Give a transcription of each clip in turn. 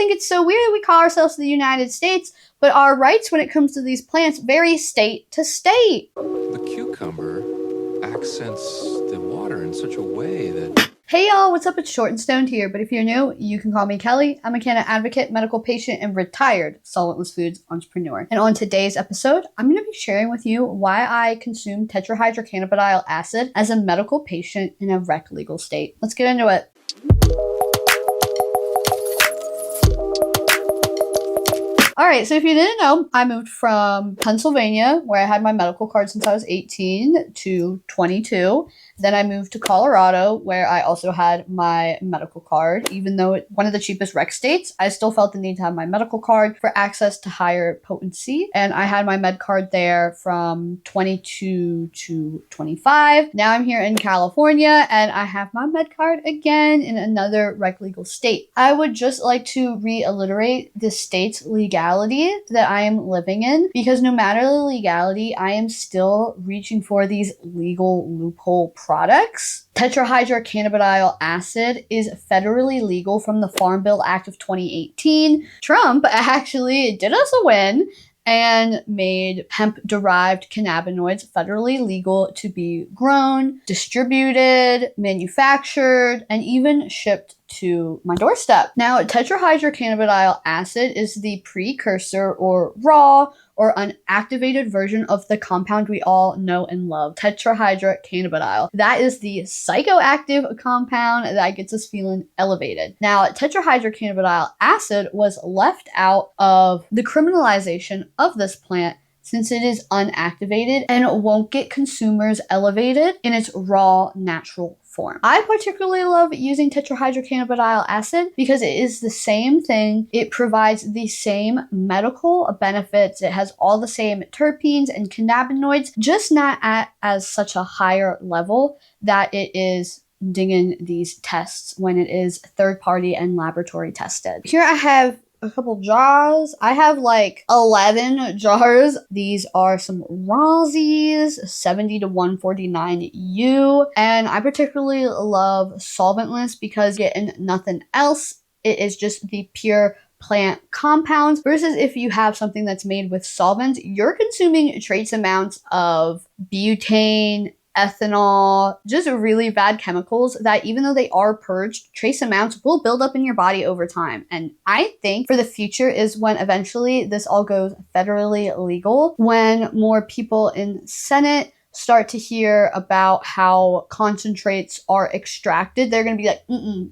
think it's so weird that we call ourselves the United States, but our rights when it comes to these plants vary state to state. The cucumber accents the water in such a way that... Hey y'all, what's up? It's Short and Stoned here, but if you're new, you can call me Kelly. I'm a cannabis advocate, medical patient, and retired solventless foods entrepreneur. And on today's episode, I'm going to be sharing with you why I consume tetrahydrocannabinolic acid as a medical patient in a rec legal state. Let's get into it. Alright, so if you didn't know, I moved from Pennsylvania, where I had my medical card since I was 18 to 22. Then I moved to Colorado, where I also had my medical card. Even though it's one of the cheapest rec states, I still felt the need to have my medical card for access to higher potency. And I had my med card there from 22 to 25. Now I'm here in California, and I have my med card again in another rec legal state. I would just like to reiterate the state's legality that I am living in, because no matter the legality, I am still reaching for these legal loophole products. Tetrahydrocannabinolic acid is federally legal from the Farm Bill Act of 2018. Trump actually did us a win and made hemp-derived cannabinoids federally legal to be grown, distributed, manufactured, and even shipped to my doorstep. Now, tetrahydrocannabinolic acid is the precursor or raw or unactivated version of the compound we all know and love, tetrahydrocannabinol. That is the psychoactive compound that gets us feeling elevated. Now, tetrahydrocannabinolic acid was left out of the criminalization of this plant since it is unactivated and won't get consumers elevated in its raw, natural form. I particularly love using tetrahydrocannabinolic acid because it is the same thing. It provides the same medical benefits. It has all the same terpenes and cannabinoids, just not at as such a higher level that it is dinging these tests when it is third-party and laboratory tested. Here I have a couple jars. I have like 11 jars. These are some Rosies, 70 to 149 U. And I particularly love solventless because getting nothing else. It is just the pure plant compounds versus if you have something that's made with solvents, you're consuming trace amounts of butane, ethanol, just really bad chemicals that even though they are purged, trace amounts will build up in your body over time. And I think for the future is when eventually this all goes federally legal, when more people in Senate start to hear about how concentrates are extracted. They're going to be like,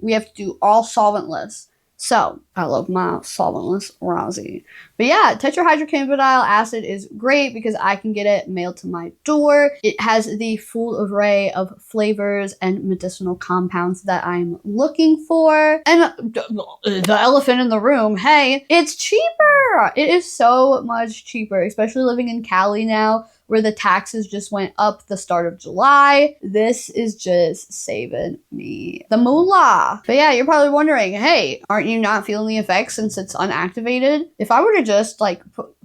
we have to do all solventless. So, I love my solventless Rosie. But yeah, tetrahydrocannabinolic acid is great because I can get it mailed to my door. It has the full array of flavors and medicinal compounds that I'm looking for. And the elephant in the room, hey, it's cheaper! It is so much cheaper, especially living in Cali now, where the taxes just went up the start of July. This is just saving me the moolah. But yeah, you're probably wondering, hey, aren't you not feeling the effects since it's unactivated? If I were to just like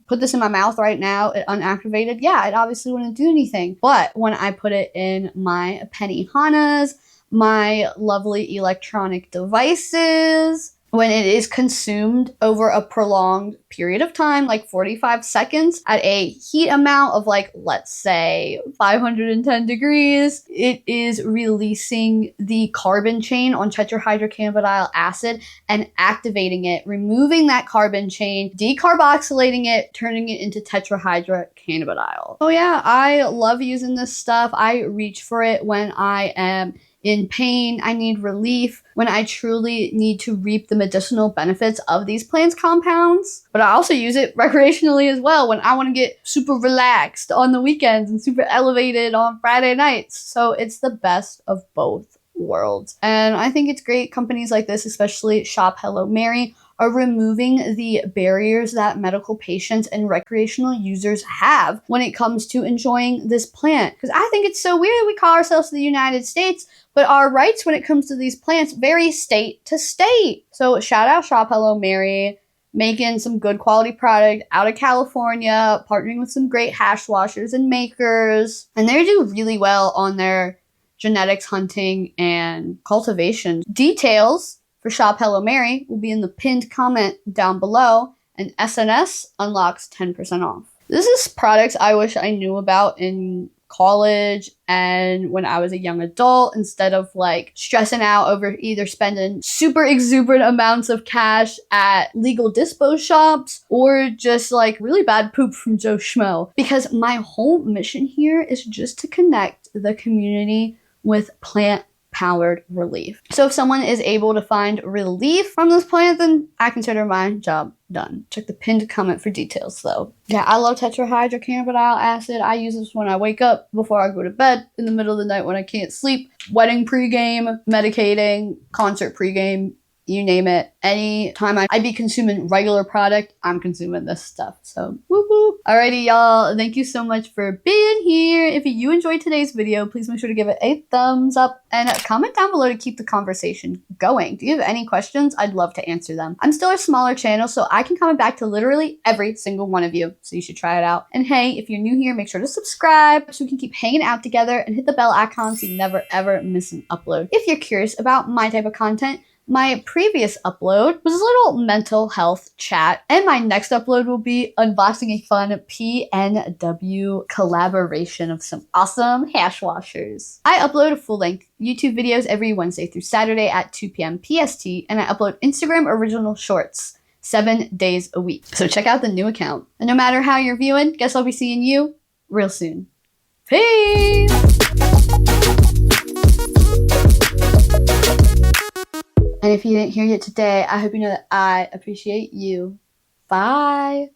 put this in my mouth right now, it unactivated, yeah, it obviously wouldn't do anything. But when I put it in my Penihanas, my lovely electronic devices, when it is consumed over a prolonged period of time, like 45 seconds, at a heat amount of like, let's say 510 degrees, it is releasing the carbon chain on tetrahydrocannabinolic acid and activating it, removing that carbon chain, decarboxylating it, turning it into tetrahydrocannabinol. Oh yeah, I love using this stuff. I reach for it when I am in pain, I need relief, when I truly need to reap the medicinal benefits of these plants compounds. But I also use it recreationally as well when I want to get super relaxed on the weekends and super elevated on Friday nights. So it's the best of both worlds. And I think it's great companies like this, especially Shop Hello Mary, are removing the barriers that medical patients and recreational users have when it comes to enjoying this plant. Because I think it's so weird that we call ourselves the United States, but our rights when it comes to these plants vary state to state. So shout out Shop Hello Mary, making some good quality product out of California, partnering with some great hash washers and makers. And they do really well on their genetics hunting and cultivation. Details for Shop Hello Mary will be in the pinned comment down below, and SNS unlocks 10% off. This is products I wish I knew about in college and when I was a young adult, instead of like stressing out over either spending super exuberant amounts of cash at legal dispo shops or just like really bad poop from Joe Schmo. Because my whole mission here is just to connect the community with plant-powered relief. So if someone is able to find relief from this plant, then I consider my job done. Check the pinned comment for details though. Yeah, I love tetrahydrocannabinolic acid. I use this when I wake up, before I go to bed, in the middle of the night when I can't sleep, wedding pregame, medicating, concert pregame, you name it. Anytime I'd be consuming regular product, I'm consuming this stuff. So, whoop whoop. Alrighty, y'all. Thank you so much for being here. If you enjoyed today's video, please make sure to give it a thumbs up and comment down below to keep the conversation going. Do you have any questions? I'd love to answer them. I'm still a smaller channel, so I can comment back to literally every single one of you. So you should try it out. And hey, if you're new here, make sure to subscribe so we can keep hanging out together, and hit the bell icon so you never ever miss an upload. If you're curious about my type of content, my previous upload was a little mental health chat, and my next upload will be unboxing a fun PNW collaboration of some awesome hash washers. I upload full-length YouTube videos every Wednesday through Saturday at 2 p.m. PST, and I upload Instagram original shorts 7 days a week. So check out the new account. And no matter how you're viewing, guess I'll be seeing you real soon. Peace! And if you didn't hear it today, I hope you know that I appreciate you. Bye.